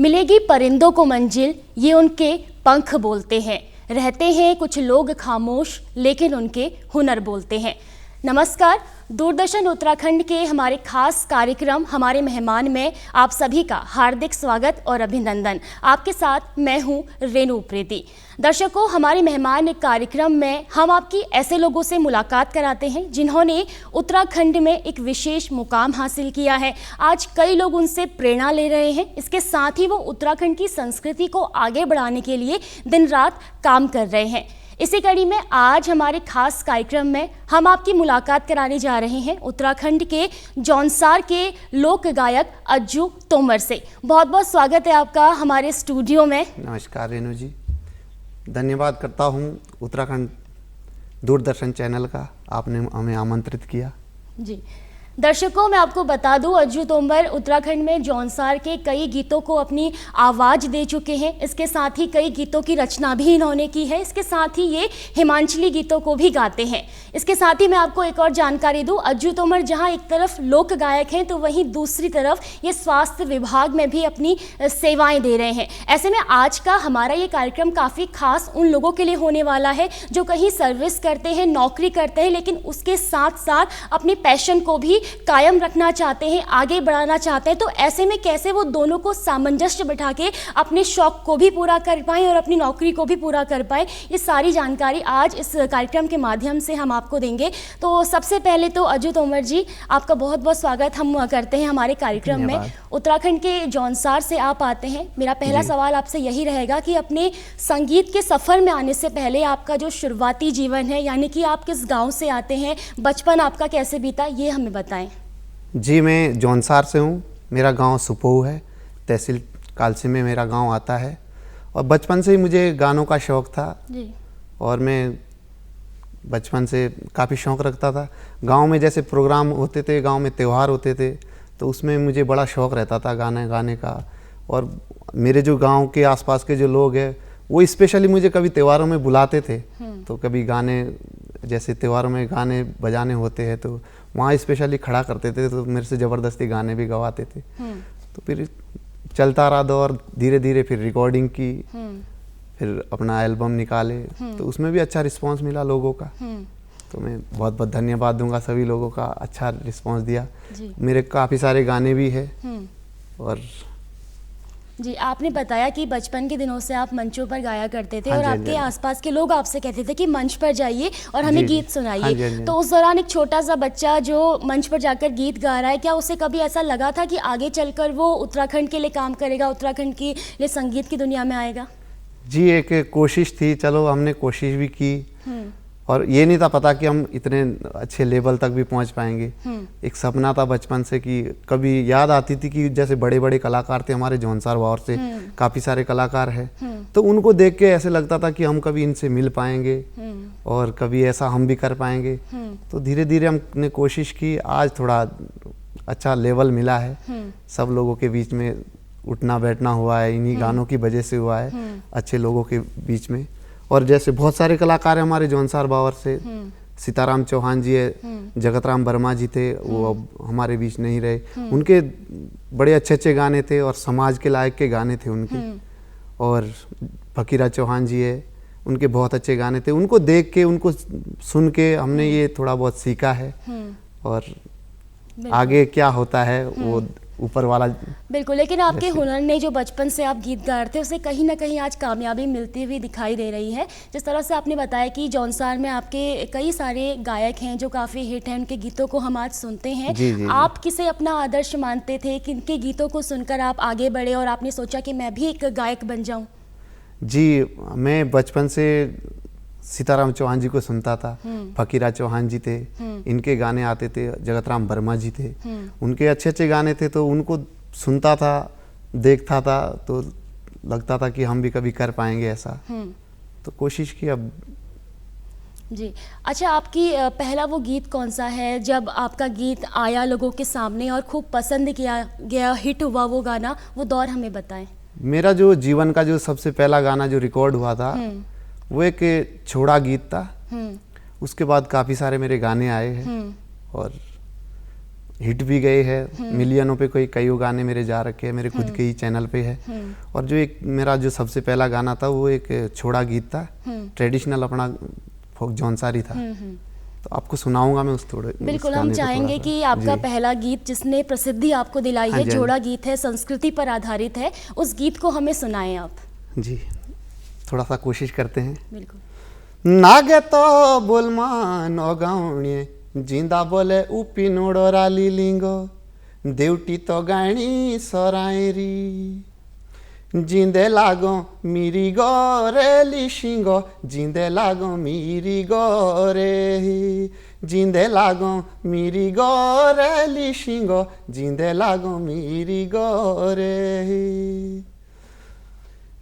मिलेगी परिंदों को मंजिल, ये उनके पंख बोलते हैं। रहते हैं कुछ लोग खामोश, लेकिन उनके हुनर बोलते हैं। नमस्कार, दूरदर्शन उत्तराखंड के हमारे खास कार्यक्रम हमारे मेहमान में आप सभी का हार्दिक स्वागत और अभिनंदन। आपके साथ मैं हूं रेणु उप्रेती। दर्शकों, हमारे मेहमान कार्यक्रम में हम आपकी ऐसे लोगों से मुलाकात कराते हैं जिन्होंने उत्तराखंड में एक विशेष मुकाम हासिल किया है। आज कई लोग उनसे प्रेरणा ले रहे हैं। इसके साथ ही वो उत्तराखंड की संस्कृति को आगे बढ़ाने के लिए दिन रात काम कर रहे हैं। इसी कड़ी में आज हमारे खास कार्यक्रम में हम आपकी मुलाकात कराने जा रहे हैं उत्तराखंड के जौनसार के लोक गायक अज्जू तोमर से। बहुत बहुत स्वागत है आपका हमारे स्टूडियो में। नमस्कार रेणु जी, धन्यवाद करता हूँ उत्तराखंड दूरदर्शन चैनल का, आपने हमें आमंत्रित किया। जी दर्शकों, मैं आपको बता दूं, अज्जू तोमर उत्तराखंड में जौनसार के कई गीतों को अपनी आवाज़ दे चुके हैं। इसके साथ ही कई गीतों की रचना भी इन्होंने की है। इसके साथ ही ये हिमांचली गीतों को भी गाते हैं। इसके साथ ही मैं आपको एक और जानकारी दूं, अज्जू तोमर जहां एक तरफ लोक गायक हैं तो वहीं दूसरी तरफ ये स्वास्थ्य विभाग में भी अपनी सेवाएँ दे रहे हैं। ऐसे में आज का हमारा ये कार्यक्रम काफ़ी खास उन लोगों के लिए होने वाला है जो कहीं सर्विस करते हैं, नौकरी करते हैं, लेकिन उसके साथ साथ अपनी पैशन को भी कायम रखना चाहते हैं, आगे बढ़ाना चाहते हैं। तो ऐसे में कैसे वो दोनों को सामंजस्य बिठा के अपने शौक को भी पूरा कर पाएं और अपनी नौकरी को भी पूरा कर पाएं, ये सारी जानकारी आज इस कार्यक्रम के माध्यम से हम आपको देंगे। तो सबसे पहले तो अज्जू तोमर जी, आपका बहुत बहुत स्वागत हम करते हैं हमारे कार्यक्रम में। उत्तराखंड के जौनसार से आप आते हैं। मेरा पहला सवाल आपसे यही रहेगा कि अपने संगीत के सफ़र में आने से पहले आपका जो शुरुआती जीवन है, यानी कि आप किस गाँव से आते हैं, बचपन आपका कैसे बीता, ये हमें बताएं। जी, मैं जौनसार से हूँ। मेरा गांव सुपोह है, तहसील कालसी में मेरा गांव आता है। और बचपन से ही मुझे गानों का शौक़ था जी। और मैं बचपन से काफ़ी शौक़ रखता था। गांव में जैसे प्रोग्राम होते थे, गांव में त्यौहार होते थे, तो उसमें मुझे बड़ा शौक़ रहता था गाने गाने का। और मेरे जो गांव के आसपास के जो लोग हैं वो स्पेशली मुझे कभी त्योहारों में बुलाते थे, तो कभी गाने, जैसे त्योहारों में गाने बजाने होते हैं तो वहाँ स्पेशली खड़ा करते थे, तो मेरे से ज़बरदस्ती गाने भी गवाते थे। तो फिर चलता रहा दौर, धीरे धीरे फिर रिकॉर्डिंग की, फिर अपना एल्बम निकाले, तो उसमें भी अच्छा रिस्पांस मिला लोगों का। तो मैं बहुत बहुत धन्यवाद दूंगा सभी लोगों का, अच्छा रिस्पांस दिया। मेरे काफ़ी सारे गाने भी हैं। और जी, आपने बताया कि बचपन के दिनों से आप मंचों पर गाया करते थे और आपके आसपास के लोग आपसे कहते थे कि मंच पर जाइए और हमें गीत सुनाइए। तो उस दौरान एक छोटा सा बच्चा जो मंच पर जाकर गीत गा रहा है, क्या उसे कभी ऐसा लगा था कि आगे चलकर वो उत्तराखंड के लिए काम करेगा, उत्तराखंड के लिए संगीत की दुनिया में आएगा? जी, एक कोशिश थी, चलो हमने कोशिश भी की। और ये नहीं था पता कि हम इतने अच्छे लेवल तक भी पहुंच पाएंगे। एक सपना था बचपन से कि कभी याद आती थी कि जैसे बड़े बड़े कलाकार थे हमारे जौनसार बावर से, काफ़ी सारे कलाकार हैं, तो उनको देख के ऐसे लगता था कि हम कभी इनसे मिल पाएंगे और कभी ऐसा हम भी कर पाएंगे। तो धीरे धीरे हमने कोशिश की, आज थोड़ा अच्छा लेवल मिला है। सब लोगों के बीच में उठना बैठना हुआ है, इन्हीं गानों की वजह से हुआ है, अच्छे लोगों के बीच में। और जैसे बहुत सारे कलाकार हैं हमारे जौनसार बावर से, सीताराम चौहान जी है, जगतराम वर्मा जी थे, वो अब हमारे बीच नहीं रहे। उनके बड़े अच्छे अच्छे गाने थे और समाज के लायक के गाने थे उनके। और फकीरा चौहान जी है, उनके बहुत अच्छे गाने थे। उनको देख के, उनको सुन के हमने ये थोड़ा बहुत सीखा है। और आगे क्या होता है वो ऊपर वाला। बिल्कुल, लेकिन आपके हुनर ने, जो बचपन से आप गीत गा रहे थे, उसे कहीं ना कहीं आज कामयाबी मिलती हुई दिखाई दे रही है। जिस तरह से आपने बताया कि जौनसार में आपके कई सारे गायक हैं जो काफ़ी हिट हैं, उनके गीतों को हम आज सुनते हैं। जी, आप किसे अपना आदर्श मानते थे? किनके गीतों को सुनकर आप आगे बढ़े और आपने सोचा कि मैं भी एक गायक बन जाऊँ? जी, मैं बचपन से सीताराम चौहान जी को सुनता था। फकीरा चौहान जी थे, इनके गाने आते थे। जगतराम वर्मा जी थे, उनके अच्छे अच्छे गाने थे, तो उनको सुनता था, देखता था, तो लगता था कि हम भी कभी कर पाएंगे ऐसा। तो कोशिश की अब। जी, अच्छा, आपकी पहला वो गीत कौन सा है जब आपका गीत आया लोगों के सामने और खूब पसंद किया गया, हिट हुआ वो गाना, वो दौर हमें बताएं। मेरा जो जीवन का जो सबसे पहला गाना जो रिकॉर्ड हुआ था वो एक छोड़ा गीत था। उसके बाद काफ़ी सारे मेरे गाने आए हैं और हिट भी गए हैं, मिलियनों पे कई गाने मेरे जा रखे हैं, मेरे खुद के ही चैनल पे है। और जो एक मेरा जो सबसे पहला गाना था वो एक छोड़ा गीत था, ट्रेडिशनल अपना फोक जौनसारी था। तो आपको सुनाऊंगा मैं उस थोड़े। बिल्कुल, हम चाहेंगे कि आपका पहला गीत जिसने प्रसिद्धि आपको दिलाई है, जोड़ा गीत है, संस्कृति पर आधारित है, उस गीत को हमें सुनाएं आप। जी, थोड़ा सा कोशिश करते हैं। बिल्कुल। नागे तो बोलमान अगाउणे जिंदा बोले उपी नोडोराली लिंगो देवटी तो गाणी सरायरी जिंदे लागो मिरी गोरे लिशिंगो जिंदे लागो मिरी गोरे जिंदे लागो मिरी गोरे लिशिंगो जिंदे लागो मिरी गोरे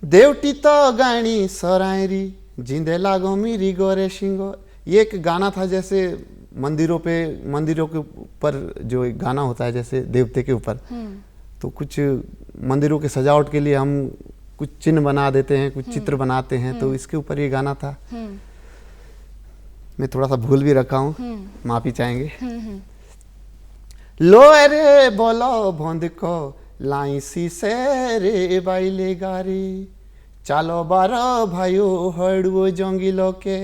देवटी तो गाणी सरायरी जिंदे लागो मिरी गोरे शिंगो। ये एक गाना था, जैसे मंदिरों के ऊपर जो एक गाना होता है जैसे देवते के ऊपर, तो कुछ मंदिरों के सजावट के लिए हम कुछ चिन्ह बना देते हैं, कुछ चित्र बनाते हैं, तो इसके ऊपर ये गाना था। मैं थोड़ा सा भूल भी रखा हूँ, माफी चाहेंगे। लो रे बोलो भोंद को लाइसी से रे बाइले गारी चालो बारो भाइयो हड़ुओ जंगिलो के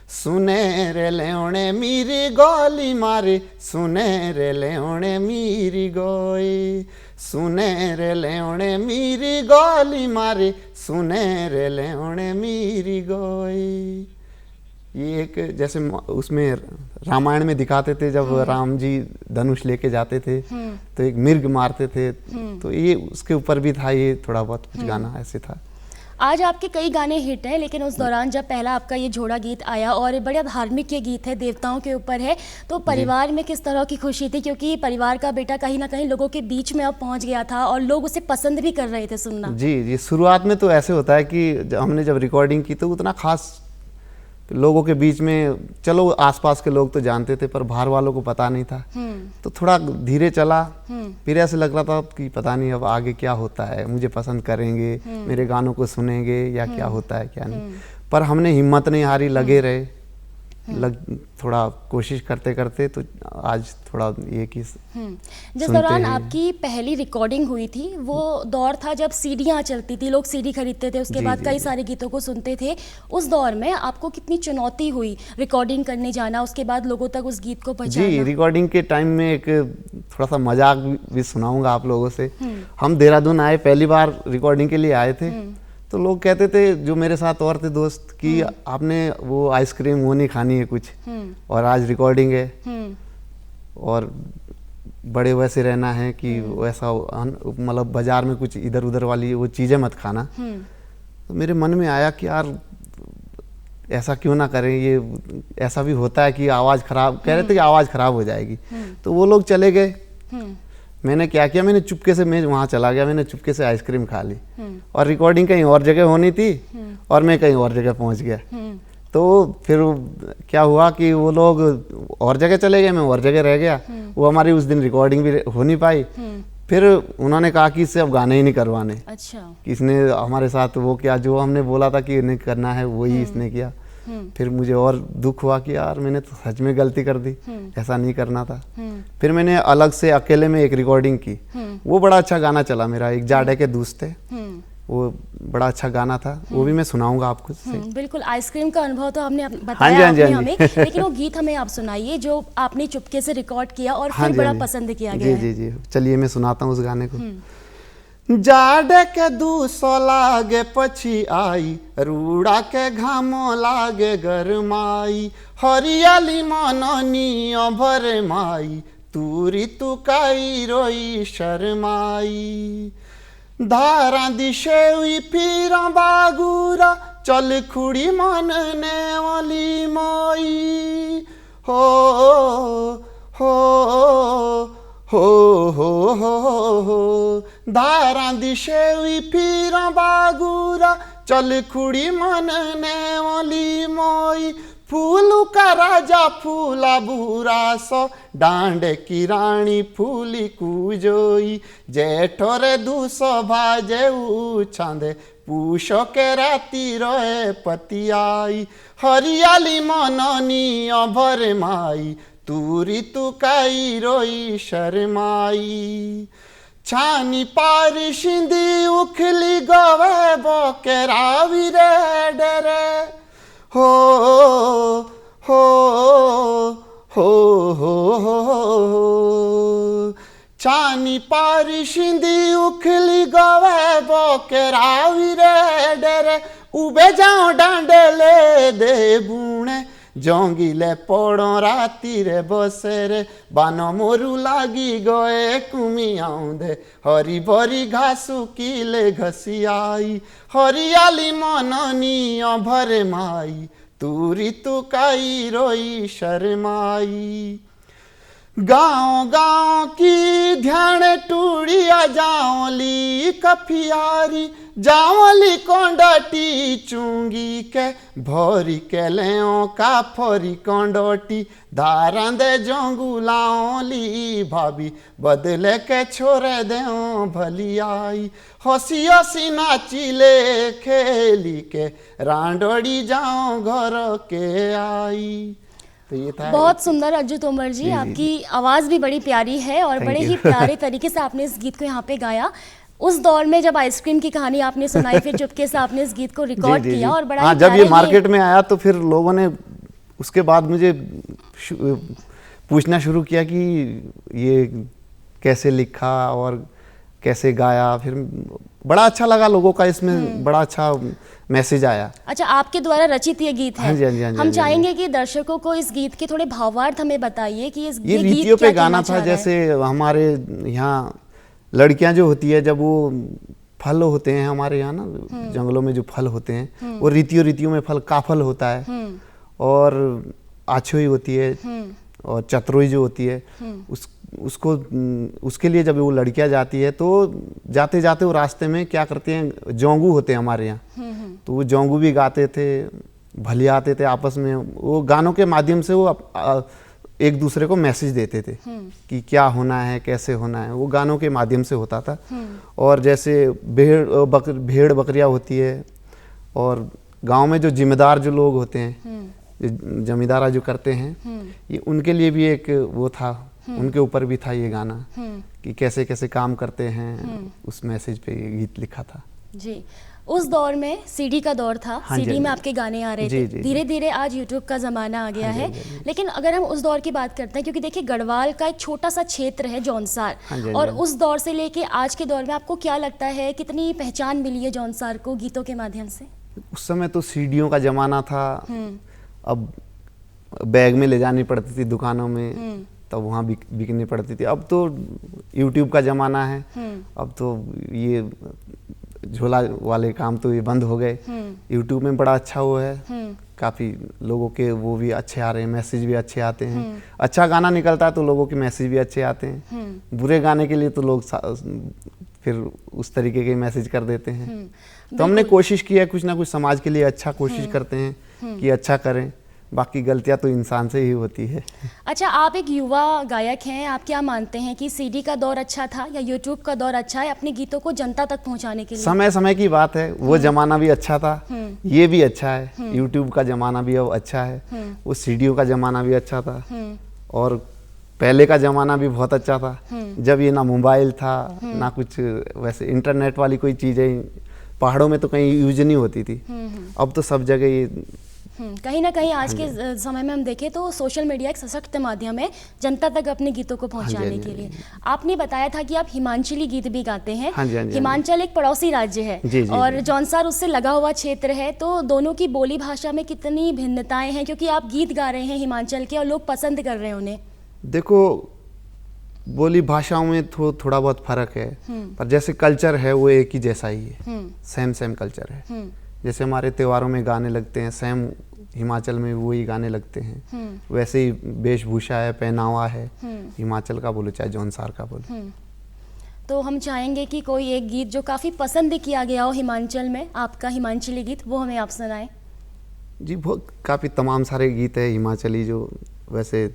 सुने रे लेओणे मीरी गोली मारे सुने रे लेओणे मीरी गोई सुने रे लेओणे मीरी गोली मारे सुने रे लेओणे मीरी गोई। ये एक जैसे उसमें रामायण में दिखाते थे, जब राम जी धनुष लेके जाते थे तो एक मिर्ग मारते थे, तो ये उसके ऊपर भी था, ये थोड़ा बहुत कुछ गाना ऐसे था। आज आपके कई गाने हिट हैं, लेकिन उस दौरान जब पहला आपका ये जोड़ा गीत आया और बड़ा धार्मिक ये गीत है, देवताओं के ऊपर है, तो परिवार में किस तरह की खुशी थी? क्योंकि परिवार का बेटा कहीं ना कहीं लोगों के बीच में अब पहुंच गया था और लोग उसे पसंद भी कर रहे थे सुनना। जी जी, शुरुआत में तो ऐसे होता है कि हमने जब रिकॉर्डिंग की तो उतना खास लोगों के बीच में, चलो आसपास के लोग तो जानते थे पर बाहर वालों को पता नहीं था, तो थोड़ा धीरे चला। फिर ऐसे लग रहा था कि पता नहीं अब आगे क्या होता है, मुझे पसंद करेंगे, मेरे गानों को सुनेंगे या क्या होता है क्या नहीं। पर हमने हिम्मत नहीं हारी, लगे रहे, थोड़ा कोशिश करते करते तो आज थोड़ा ये कि जिस दौरान आपकी पहली रिकॉर्डिंग हुई थी वो दौर था जब सीडियाँ चलती थी, लोग सीडी खरीदते थे, उसके बाद कई सारे गीतों को सुनते थे। उस दौर में आपको कितनी चुनौती हुई रिकॉर्डिंग करने जाना, उसके बाद लोगों तक उस गीत को पहुंचाना? जी, रिकॉर्डिंग के टाइम में एक थोड़ा सा मजाक भी सुनाऊंगा आप लोगों से। हम देहरादून आए, पहली बार रिकॉर्डिंग के लिए आए थे, तो लोग कहते थे, जो मेरे साथ और थे दोस्त, कि आपने वो आइसक्रीम वो नहीं खानी है कुछ, और आज रिकॉर्डिंग है और बड़े वैसे रहना है कि वैसा मतलब बाजार में कुछ इधर उधर वाली वो चीज़ें मत खाना। तो मेरे मन में आया कि यार ऐसा क्यों ना करें, ये ऐसा भी होता है कि आवाज़ खराब, कह रहे थे कि आवाज़ खराब हो जाएगी। तो वो लोग चले गए, मैंने क्या किया, मैंने चुपके से, मैं वहाँ चला गया, मैंने चुपके से आइसक्रीम खा ली, और रिकॉर्डिंग कहीं और जगह होनी थी और मैं कहीं और जगह पहुँच गया। तो फिर क्या हुआ कि वो लोग और जगह चले गए, मैं और जगह रह गया। वो हमारी उस दिन रिकॉर्डिंग भी हो नहीं पाई। फिर उन्होंने कहा कि इससे अब गाने ही नहीं करवाने। अच्छा। कि इसने हमारे साथ वो किया जो हमने बोला था कि नहीं करना है, वही इसने किया। फिर मुझे और दुख हुआ कि यार मैंने तो सच में गलती कर दी, ऐसा नहीं करना था। फिर मैंने अलग से अकेले में एक रिकॉर्डिंग की, वो बड़ा अच्छा गाना चला मेरा, एक जाड़े के दूस्त थे, वो बड़ा अच्छा गाना था, वो भी मैं सुनाऊंगा आपको। बिल्कुल, आइसक्रीम का अनुभव तो हमने बताया आपने हमें, लेकिन वो गीत हमें आप सुनाइए जो आपने चुपके से रिकॉर्ड किया और फिर बड़ा पसंद किया गया। जी जी जी, चलिए मैं सुनाता हूँ उस गाने को। जाड़े के दूसो लागे पछी आई, रूड़ा के घामो लागे गरमाई, हरियाली मननी भरे माई, तूरी तुकाई रोई शर्माई, धारा दिशे हुई फिर बागुरा, चल खुड़ी मन ने वाली मोई, हो हो हो हो हो हो, धारा दिशे हुई फिर बागुरा, चल खुड़ी मन ने वाली मोई, फूलू का राजा फूला बुरा सो, डांडे की रानी फूली कुजोई, जेठोरे दूसो भाजे उछांदे, पूषो के राती रोए पतियाई, हरियाली मननी भरे माई, तू ऋतु काई रोई शर्माई छानी पार शिंदी उखली गवे बोकेरावी रे डरे हो हो हो हो छानी पार शिंदी उखली गवे बोकेरावी रे डरे उबे जाओ डांडले दे बुणे जंगिले पड़ो राती रे बसे रे बान मोरू लागी गए कुमियाऊ दे हरी भरी घासु किले घसियाई हरियाली मननी भरे माई तू ऋतु काई रोई शर्माई गाँव गाँव की ध्यान टूड़िया जाओली कफियारी जाओली कोंडटी चुंगी के भरी के लेओ का फरी कोंडटी धारंदे जोंगुलाओली भाभी बदले के छोरे देओ भली आई हसी हसी नाचिले खेली के रांडोड़ी जाओ घर के आई। तो ये था। बहुत सुंदर अज्जू तोमर जी, आपकी आवाज़ भी बड़ी प्यारी है और बड़े ही प्यारे तरीके से आपने इस गीत को यहाँ पे गाया। उस दौर में जब आइसक्रीम की कहानी आपने सुनाई, फिर चुपके से आपने इस गीत को रिकॉर्ड किया और बड़ा जब ये मार्केट में आया तो फिर लोगों ने उसके बाद मुझे पूछना शुरू किया कि ये कैसे लिखा और कैसे गाया। फिर बड़ा अच्छा लगा लोगों का, इसमें बड़ा अच्छा मैसेज आया। अच्छा, आपके द्वारा रचित ये गीत है। हाँ जी, हाँ जी, हाँ जी, हम चाहेंगे कि दर्शकों को इस गीत के थोड़े भावार्थ हमें बताइए कि ये रीतियों पे गाना था। जैसे हमारे यहाँ लड़कियां जो होती है, जब वो फल होते हैं हमारे यहाँ ना जंगलों में जो फल होते हैं वो रीतियों में फल काफल होता है और आछोई होती है और चतरोई जो होती है उसके लिए जब वो लड़कियां जाती है तो जाते जाते वो रास्ते में क्या करते हैं, जोंगू होते हैं हमारे यहाँ, तो वो जोंगू भी गाते थे, भले आते थे आपस में। वो गानों के माध्यम से वो एक दूसरे को मैसेज देते थे कि क्या होना है, कैसे होना है, वो गानों के माध्यम से होता था। और जैसे भेड़ बकरियां होती है और गांव में जो जिम्मेदार जो लोग होते हैं, जमींदारा जो करते हैं, ये उनके लिए भी एक वो था, उनके ऊपर भी था ये गाना कि कैसे कैसे काम करते हैं। उस मैसेज पे ये गीत लिखा था जी। उस दौर में सीडी का दौर था। हाँ सीडी में आपके गाने आ रहे थे। धीरे धीरे आज यूट्यूब का ज़माना आ गया है। लेकिन अगर हम उस दौर की बात करते हैं, क्योंकि देखिए गढ़वाल का एक छोटा सा क्षेत्र है जौनसार, और उस दौर से लेके आज के दौर में आपको क्या लगता है कितनी पहचान मिली है जौनसार को गीतों के माध्यम से? उस समय तो सीडियों का ज़माना था। अब बैग में ले जानी पड़ती थी दुकानों में, तब वहाँ बिकनी पड़ती थी। अब तो यूट्यूब का ज़माना है, अब तो ये झोला वाले काम तो ये बंद हो गए। यूट्यूब में बड़ा अच्छा वो है, काफ़ी लोगों के वो भी अच्छे आ रहे हैं, मैसेज भी अच्छे आते हैं। अच्छा गाना निकलता है तो लोगों के मैसेज भी अच्छे आते हैं। बुरे गाने के लिए तो लोग फिर उस तरीके के मैसेज कर देते हैं। तो हमने कोशिश की है कुछ ना कुछ समाज के लिए अच्छा कोशिश करते हैं कि अच्छा करें, बाकी गलतियां तो इंसान से ही होती है। अच्छा, आप एक युवा गायक हैं, आप क्या मानते हैं कि सीडी का दौर अच्छा था या यूट्यूब का दौर अच्छा है अपने गीतों को जनता तक पहुंचाने के लिए? समय समय की बात है, वो जमाना भी अच्छा था, ये भी अच्छा है। यूट्यूब का जमाना भी अब अच्छा है, वो सीडियों का जमाना भी अच्छा था और पहले का ज़माना भी बहुत अच्छा था, जब ये ना मोबाइल था ना कुछ वैसे इंटरनेट वाली कोई चीज़ें पहाड़ों में तो कहीं यूज नहीं होती थी। अब तो सब जगह ये कहीं ना कहीं आज के समय में हम देखें तो सोशल मीडिया एक सशक्त माध्यम है जनता तक अपने गीतों को पहुंचाने के लिए। आपने बताया था कि आप हिमांचली गीत भी गाते हैं। हिमाचल एक पड़ोसी राज्य है और जौनसार उससे लगा हुआ क्षेत्र है, तो दोनों की बोली भाषा में कितनी भिन्नताएं हैं, क्योंकि आप गीत गा रहे हैं हिमाचल के और लोग पसंद कर रहे हैं उन्हें? देखो, बोली भाषाओं में थोड़ा बहुत फर्क है, पर जैसे कल्चर है वो एक ही जैसा ही है, सेम कल्चर है। जैसे हमारे त्योहारों में गाने लगते हैं, सेम हिमाचल में वही गाने लगते हैं। वैसे ही वेशभूषा है, पहनावा है, हिमाचल का बोलो चाहे जौनसार का बोलो। तो हम चाहेंगे कि कोई एक गीत जो काफ़ी पसंद किया गया हो हिमाचल में, आपका हिमाचली गीत, वो हमें आप सुनाएं। जी, बहुत काफ़ी तमाम सारे गीत है हिमाचली जो वैसे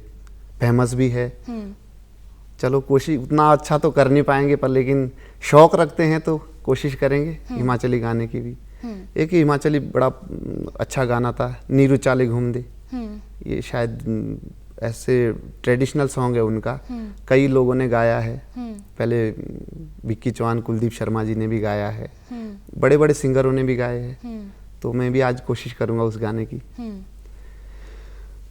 फेमस भी है। चलो कोशिश उतना अच्छा तो कर नहीं पाएंगे, पर लेकिन शौक रखते हैं तो कोशिश करेंगे हिमाचली गाने की भी। एक हिमाचली बड़ा अच्छा गाना था, नीरू चाले घूम दे, ये शायद ऐसे ट्रेडिशनल सॉन्ग है उनका, कई लोगों ने गाया है। पहले विक्की चौहान, कुलदीप शर्मा जी ने भी गाया है, बड़े बड़े सिंगरों ने भी गाए हैं। तो मैं भी आज कोशिश करूंगा उस गाने की।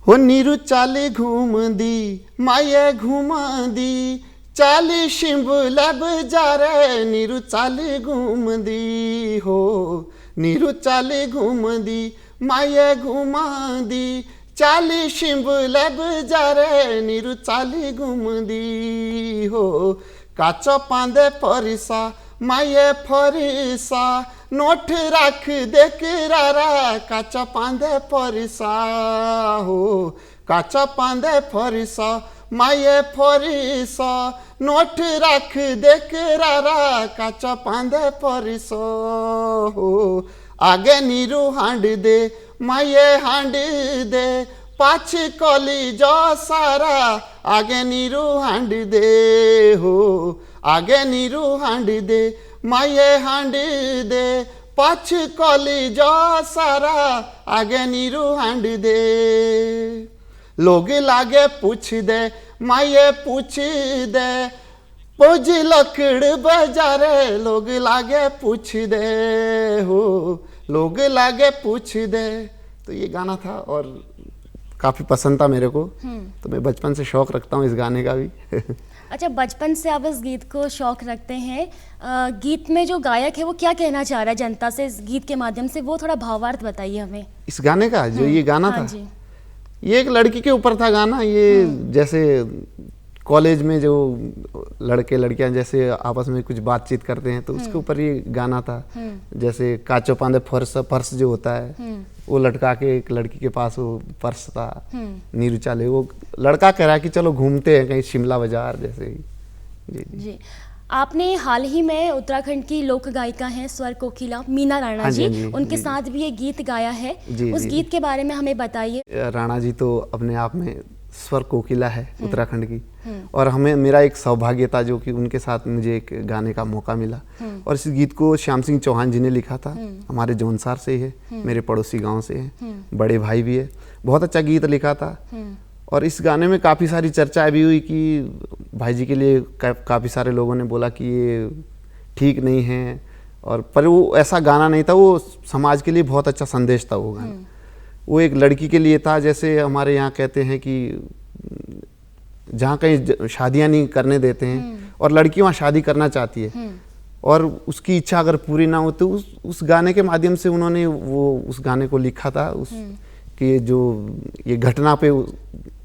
हो नीरू चाले घूम दी माये घुमा दी, चाली शिमला बजारे नीरू चाले घूम दी, हो नीरू चाले घूम दी माये घुमा दी, चाली शिमला बजारे नीरू चाली घूम दी, हो काच पांदे फरिसा माये फरिसा, नोट रख दे करारा काच पांदे फरिसा, हो काच पांदे फरिसा माये फरिसा, नोट रख दे करारा काच पांदे फरिसा, हो आगे नीरू हांड दे माये हांड दे, पाछ कली जो सारा आगे नीरू हांड दे, हो आगे नीरू हांड दे माये हांड दे, पाछ कली जो सारा आगे नीरू हांड दे, लोग लागे पूछ दे माये पूछ दे, पोज लकड़ बजारे लोग लागे पूछ दे, हो लोग लागे पूछ दे। तो ये गाना था और काफ़ी पसंद था मेरे को, तो मैं बचपन से शौक़ रखता हूँ इस गाने का भी। अच्छा, बचपन से आप इस गीत को शौक़ रखते हैं। गीत में जो गायक है वो क्या कहना चाह रहा है जनता से इस गीत के माध्यम से, वो थोड़ा भावार्थ बताइए हमें इस गाने का। जो ये गाना हाँ था जी। ये एक लड़की के ऊपर था गाना। ये जैसे कॉलेज में जो लड़के लड़कियां जैसे आपस में कुछ बातचीत करते हैं तो उसके ऊपर ये गाना था। जैसे काचो पांदे फर्श, फर्श जो होता है वो लटका के एक लड़की के पास वो पर्स था, नीरू चाले, वो लड़का कह रहा है कि चलो घूमते हैं कहीं शिमला बाजार जैसे ही। जी जी। आपने हाल ही में उत्तराखंड की लोक गायिका हैं स्वर कोकिला मीना राणा हाँ जी, जी, हाँ जी, उनके जी, साथ भी ये गीत गाया है। जी, उस जी, गीत के बारे में हमें बताइए। राणा जी तो अपने आप में स्वर कोकिला है उत्तराखंड की, और हमें मेरा एक सौभाग्य था जो कि उनके साथ मुझे एक गाने का मौका मिला। और इस गीत को श्याम सिंह चौहान जी ने लिखा था, हमारे जौनसार से ही है, मेरे पड़ोसी गांव से है, बड़े भाई भी है। बहुत अच्छा गीत लिखा था। और इस गाने में काफ़ी सारी चर्चाएं भी हुई कि भाई जी के लिए काफ़ी सारे लोगों ने बोला कि ये ठीक नहीं है, और पर वो ऐसा गाना नहीं था, वो समाज के लिए बहुत अच्छा संदेश था वो गाना। वो एक लड़की के लिए था, जैसे हमारे यहाँ कहते हैं कि जहाँ कहीं शादियाँ नहीं करने देते हैं और लड़की वहाँ शादी करना चाहती है और उसकी इच्छा अगर पूरी ना हो तो उस गाने के माध्यम से उन्होंने वो उस गाने को लिखा था। उस कि जो ये घटना पे,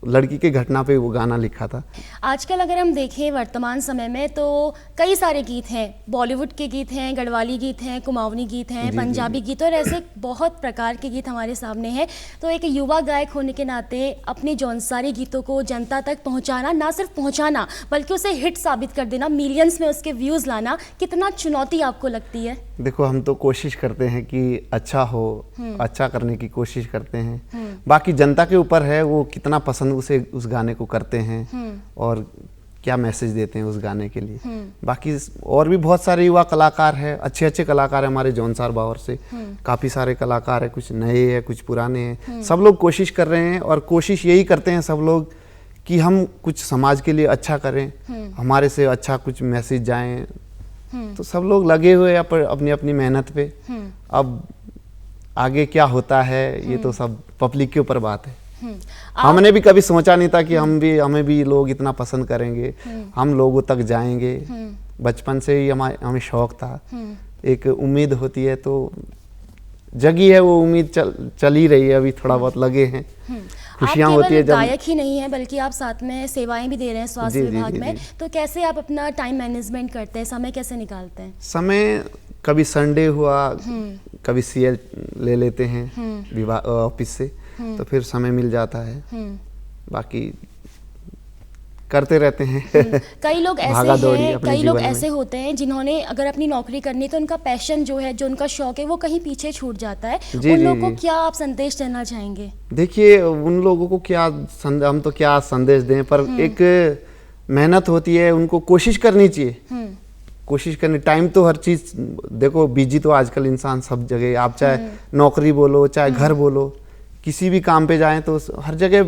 लड़की के घटना पे वो गाना लिखा था। आजकल अगर हम देखें वर्तमान समय में तो कई सारे गीत हैं, बॉलीवुड के गीत हैं, गढ़वाली गीत हैं, कुमाऊनी गीत हैं, पंजाबी गीत, और ऐसे बहुत प्रकार के गीत हमारे सामने हैं। तो एक युवा गायक होने के नाते अपने जौनसारी गीतों को जनता तक पहुंचाना, ना सिर्फ पहुंचाना बल्कि उसे हिट साबित कर देना, मिलियंस में उसके व्यूज़ लाना, कितना चुनौती आपको लगती है? देखो, हम तो कोशिश करते हैं कि अच्छा हो, अच्छा करने की कोशिश करते हैं। बाकी जनता के ऊपर है वो कितना पसंद उसे उस गाने को करते हैं और क्या मैसेज देते हैं उस गाने के लिए। बाकी और भी बहुत सारे युवा कलाकार हैं, अच्छे अच्छे कलाकार हैं हमारे जौनसार बावर से। काफ़ी सारे कलाकार हैं, कुछ नए हैं, कुछ पुराने हैं। सब लोग कोशिश कर रहे हैं और कोशिश यही करते हैं सब लोग कि हम कुछ समाज के लिए अच्छा करें, हमारे से अच्छा कुछ मैसेज जाएं। तो सब लोग लगे हुए हैं अपनी अपनी मेहनत पे। अब आगे क्या होता है ये तो सब पब्लिक के ऊपर बात है। हमने भी कभी सोचा नहीं था कि हमें भी लोग इतना पसंद करेंगे, हम लोगों तक जाएंगे। बचपन से ही हमें शौक था, एक उम्मीद होती है तो जगी है वो उम्मीद, चल ही रही है। अभी थोड़ा बहुत लगे हैं, खुशियाँ होती है। जब गायक ही नहीं है बल्कि आप साथ में सेवाएं भी दे रहे हैं स्वास्थ्य विभाग में, तो कैसे आप अपना टाइम मैनेजमेंट करते हैं, समय कैसे निकालते हैं? समय कभी संडे हुआ, कभी सीएल ले लेते हैं विभाग ऑफिस से, तो फिर समय मिल जाता है। बाकी करते रहते हैं। कई लोग ऐसे होते हैं जिन्होंने अगर अपनी नौकरी करनी तो उनका पैशन जो है, जो उनका शौक है, वो कहीं पीछे छूट जाता है। उन लोगों को क्या आप संदेश देना चाहेंगे? देखिए, उन लोगों को क्या हम तो क्या संदेश दें, पर एक मेहनत होती है, उनको कोशिश करनी चाहिए। कोशिश करनी, टाइम तो हर चीज, देखो बिजी तो आजकल इंसान सब जगह, आप चाहे नौकरी बोलो चाहे घर बोलो, किसी भी काम पे जाएं तो हर जगह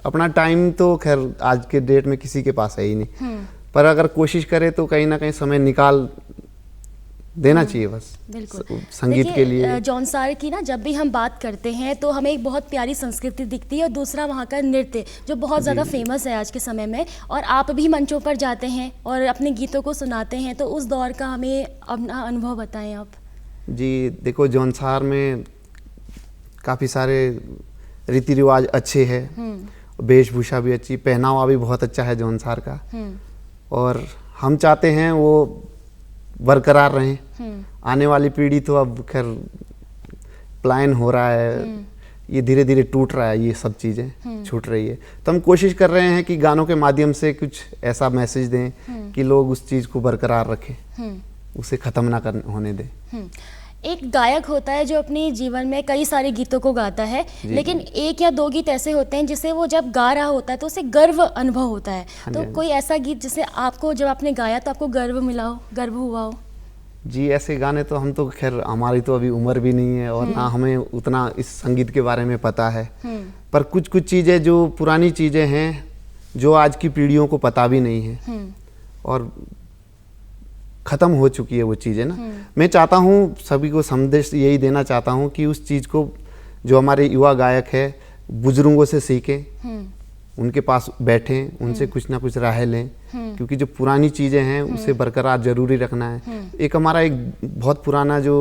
अपना टाइम तो खैर आज के डेट में किसी के पास है ही नहीं, पर अगर कोशिश करे तो कहीं ना कहीं समय निकाल देना चाहिए बस बिल्कुल संगीत के लिए। जौनसार की ना जब भी हम बात करते हैं तो हमें एक बहुत प्यारी संस्कृति दिखती है, और दूसरा वहाँ का नृत्य जो बहुत ज़्यादा फेमस है आज के समय में, और आप भी मंचों पर जाते हैं और अपने गीतों को सुनाते हैं, तो उस दौर का हमें अपना अनुभव बताएं आप। जी देखो, जौनसार में काफ़ी सारे रीति रिवाज अच्छे हैं, वेशभूषा भी अच्छी, पहनावा भी बहुत अच्छा है जौनसार का, और हम चाहते हैं वो बरकरार रहें। आने वाली पीढ़ी तो अब खैर पलायन हो रहा है, ये धीरे धीरे टूट रहा है, ये सब चीज़ें छूट रही है, तो हम कोशिश कर रहे हैं कि गानों के माध्यम से कुछ ऐसा मैसेज दें कि लोग उस चीज़ को बरकरार रखें, उसे ख़त्म ना होने दें। एक गायक होता है जो अपने जीवन में कई सारे गीतों को गाता है, लेकिन एक या दो गीत ऐसे होते हैं जिसे वो जब गा रहा होता है तो उसे गर्व अनुभव होता है। तो कोई ऐसा गीत जिसे आपको जब आपने गाया तो आपको गर्व मिला हो, गर्व हुआ हो? जी ऐसे गाने तो हम तो खैर, हमारी तो अभी उम्र भी नहीं है और ना हमें उतना इस संगीत के बारे में पता है, पर कुछ कुछ चीज़ें जो पुरानी चीज़ें हैं जो आज की पीढ़ियों को पता भी नहीं है और ख़त्म हो चुकी है वो चीज़ें ना। मैं चाहता हूँ सभी को संदेश यही देना चाहता हूँ कि उस चीज़ को जो हमारे युवा गायक है बुजुर्गों से सीखें, उनके पास बैठें, उनसे कुछ ना कुछ राह लें, क्योंकि जो पुरानी चीज़ें हैं उसे बरकरार ज़रूरी रखना है। एक हमारा एक बहुत पुराना, जो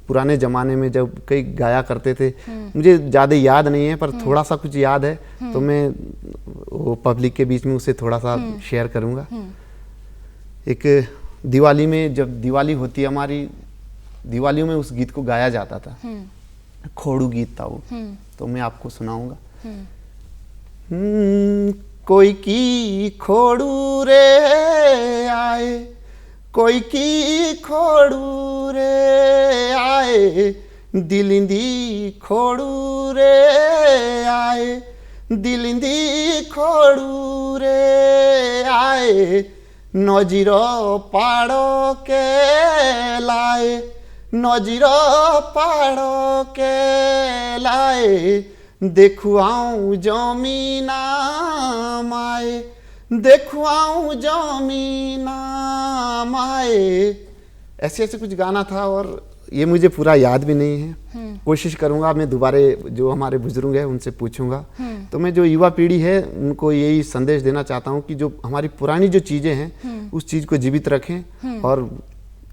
पुराने ज़माने में जब कई गाया करते थे, मुझे ज़्यादा याद नहीं है पर थोड़ा सा कुछ याद है, तो मैं वो पब्लिक के बीच में उसे थोड़ा सा शेयर करूँगा। एक दिवाली में, जब दिवाली होती है हमारी, दिवालियों में उस गीत को गाया जाता था, खोड़ू गीत था वो, तो मैं आपको सुनाऊंगा। कोई की खोड़ू रे आए, कोई की खोड़ू रे आए, दिलिंदी खोड़ू रे आए, दिलिंदी खोड़ू रे आए, नजीरो पाड़ो के लाए, नजीरो पाड़ो के लाए, देखुआऊं जमीना माए, देखुआऊं जमीना माए। ऐसे ऐसे कुछ गाना था और ये मुझे पूरा याद भी नहीं है। कोशिश करूंगा मैं दोबारा जो हमारे बुजुर्ग हैं उनसे पूछूंगा। तो मैं जो युवा पीढ़ी है उनको यही संदेश देना चाहता हूँ कि जो हमारी पुरानी जो चीज़ें हैं उस चीज़ को जीवित रखें और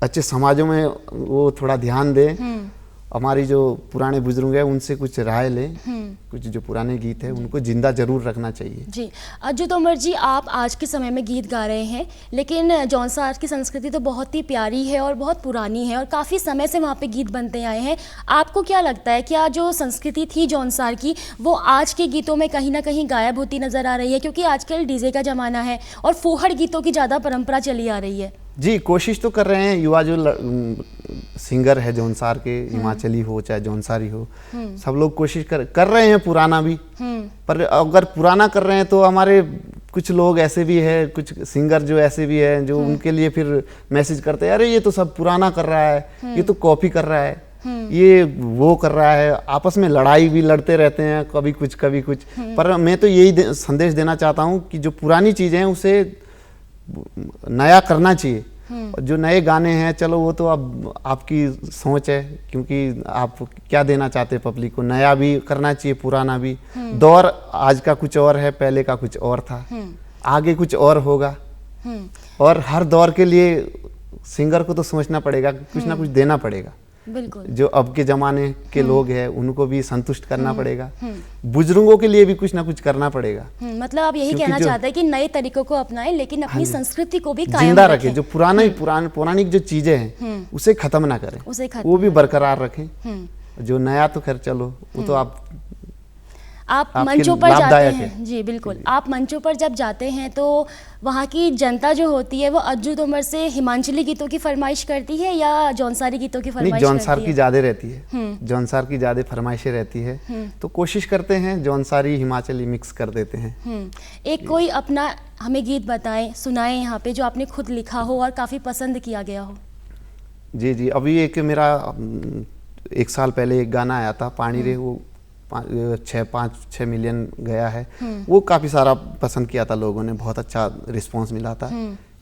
अच्छे समाजों में वो थोड़ा ध्यान दें। हमारी जो पुराने बुजुर्ग हैं उनसे कुछ राय लें, कुछ जो पुराने गीत हैं उनको जिंदा जरूर रखना चाहिए। जी अज्जू तोमर जी, आप आज के समय में गीत गा रहे हैं, लेकिन जौनसार की संस्कृति तो बहुत ही प्यारी है और बहुत पुरानी है और काफ़ी समय से वहाँ पे गीत बनते आए हैं। आपको क्या लगता है, क्या जो संस्कृति थी जौनसार की वो आज के गीतों में कहीं ना कहीं गायब होती नज़र आ रही है? क्योंकि आजकल डीजे का ज़माना है और फूहड़ गीतों की ज़्यादा परंपरा चली आ रही है। जी कोशिश तो कर रहे हैं युवा जो सिंगर है जौनसार के, हिमाचली हो चाहे जौनसारी हो, सब लोग कोशिश कर रहे हैं पुराना भी। पर अगर पुराना कर रहे हैं तो हमारे कुछ लोग ऐसे भी है, कुछ सिंगर जो ऐसे भी हैं जो उनके लिए फिर मैसेज करते हैं, अरे ये तो सब पुराना कर रहा है, ये तो कॉपी कर रहा है, ये वो कर रहा है, आपस में लड़ाई भी लड़ते रहते हैं, कभी कुछ कभी कुछ। पर मैं तो यही संदेश देना चाहता हूँ कि जो पुरानी चीज़ें हैं उसे नया करना चाहिए। और जो नए गाने हैं चलो वो तो अब आपकी सोच है, क्योंकि आप क्या देना चाहते हैं पब्लिक को, नया भी करना चाहिए पुराना भी। दौर आज का कुछ और है, पहले का कुछ और था, आगे कुछ और होगा, और हर दौर के लिए सिंगर को तो सोचना पड़ेगा, कुछ ना कुछ देना पड़ेगा। बिल्कुल। जो अब के जमाने के लोग हैं उनको भी संतुष्ट करना पड़ेगा, बुजुर्गों के लिए भी कुछ ना कुछ करना पड़ेगा। मतलब आप यही कहना चाहते हैं कि नए तरीकों को अपनाएं लेकिन अपनी संस्कृति को भी कायम जिंदा रखें। जो पुरानी जो चीजें हैं उसे खत्म ना करें, वो भी बरकरार रखें। जो नया तो खैर चलो वो तो आप मंचों पर जाते हैं। जी बिल्कुल, आप मंचों पर जब जाते हैं तो वहाँ की जनता जो होती है वो अज्जू तोमर से हिमाचली गीतों की फरमाइश करती है या जौनसारी गीतों की फरमाइश? जौनसार की ज़्यादा रहती है, जौनसार की ज़्यादा फरमाइशें रहती है, तो कोशिश करते हैं जौनसारी हिमाचली मिक्स कर देते हैं। एक कोई अपना हमें गीत बताएं, सुनाएं यहाँ पे, जो आपने खुद लिखा हो और काफ़ी पसंद किया गया हो। जी जी, अभी एक मेरा 1 साल पहले एक गाना आया था, पानी रे, वो 5-6 मिलियन गया है। वो काफ़ी सारा पसंद किया था लोगों ने, बहुत अच्छा रिस्पांस मिला था।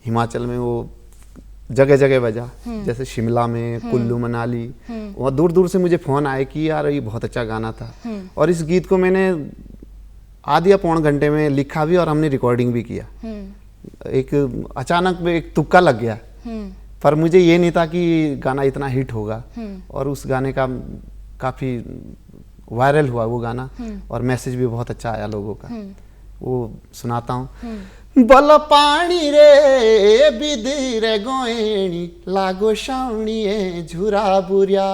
हिमाचल में वो जगह जगह बजा, जैसे शिमला में, कुल्लू मनाली, वहाँ दूर दूर से मुझे फ़ोन आए कि यार ये बहुत अच्छा गाना था। और इस गीत को मैंने आधे या पौन घंटे में लिखा भी और हमने रिकॉर्डिंग भी किया। एक अचानक में एक तुक्का लग गया, पर मुझे ये नहीं था कि गाना इतना हिट होगा। और उस गाने का काफ़ी वायरल हुआ वो गाना, और मैसेज भी बहुत अच्छा आया लोगों का। वो सुनाता हूँ। बल पानी रे बिदिर गोएणी लागो शावणीए झुरा बुरिया,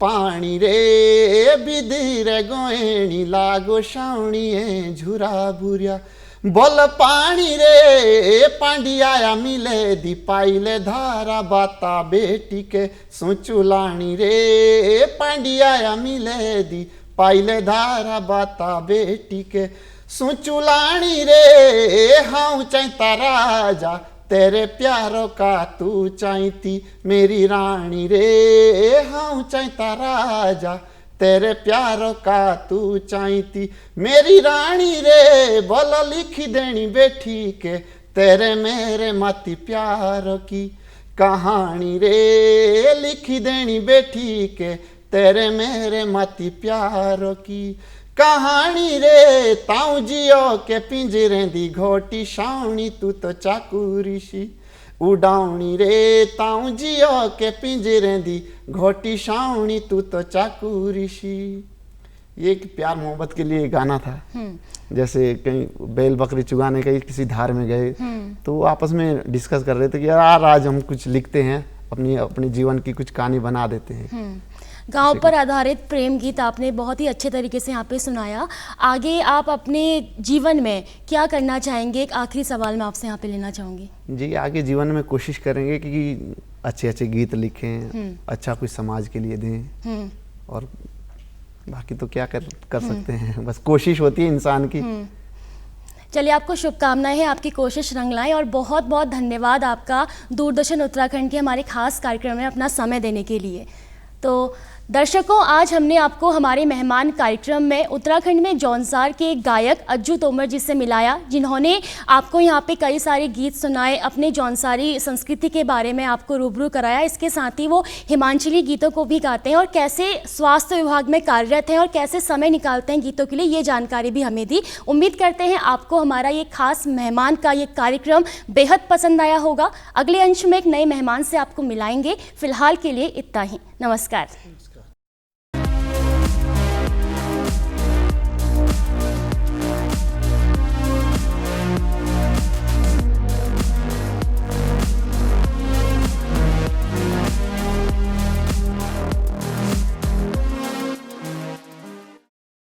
पानी रे बिदिर गोएणी लागो शावणीए झुरा बुरिया। बोल पानी रे पांडिया मिले दी पाइले धारा बाता बेटी के सोचू लाणी रे, पांडिया मिले दी पाइले धारा बाता बेटी के सोचू लाणी रे। हाँ चाहता राजा तेरे प्यारों का तू चाहती मेरी रानी रे, हाँ चाहता राजा तेरे प्यारों का तू चाहती मेरी रानी रे। बोलो लिखी देनी बेटी के तेरे मेरे माती प्यार की कहानी रे, लिखी देनी बेटी के तेरे मेरे माती प्यार की कहानी रे। ताऊ जियो के पिंजरे दी घोटी शावणी तू तो चाकूरी सी उडावणी रे, ताऊ जियो के पिंजरे दी घोटी शावणी तू तो चाकूरी सी। ये एक प्यार मोहब्बत के लिए गाना था। जैसे कहीं बैल बकरी चुगाने कहीं किसी धार में गए तो वो आपस में डिस्कस कर रहे थे कि यार आज हम कुछ लिखते हैं, अपनी जीवन की कुछ कहानी बना देते हैं। गांव पर आधारित प्रेम गीत आपने बहुत ही अच्छे तरीके से यहाँ पे सुनाया। आगे आप अपने जीवन में क्या करना चाहेंगे, एक आखिरी सवाल मैं आपसे यहाँ पे लेना चाहूँगी। जी, आगे जीवन में कोशिश करेंगे कि अच्छे अच्छे गीत लिखें, अच्छा कुछ समाज के लिए दें, और बाकी तो क्या कर सकते हैं, बस कोशिश होती है इंसान की। चलिए, आपको शुभकामनाएं हैं, आपकी कोशिश रंग लाएं, और बहुत बहुत धन्यवाद आपका दूरदर्शन उत्तराखंड के हमारे खास कार्यक्रम में अपना समय देने के लिए। तो दर्शकों, आज हमने आपको हमारे मेहमान कार्यक्रम में उत्तराखंड में जौनसार के गायक अज्जू तोमर जी से मिलाया, जिन्होंने आपको यहाँ पे कई सारे गीत सुनाए, अपने जौनसारी संस्कृति के बारे में आपको रूबरू कराया। इसके साथ ही वो हिमाचली गीतों को भी गाते हैं, और कैसे स्वास्थ्य विभाग में कार्यरत हैं और कैसे समय निकालते हैं गीतों के लिए, ये जानकारी भी हमें दी। उम्मीद करते हैं आपको हमारा ये खास मेहमान का ये कार्यक्रम बेहद पसंद आया होगा। अगले अंश में एक नए मेहमान से आपको मिलाएंगे। फिलहाल के लिए इतना ही। नमस्कार।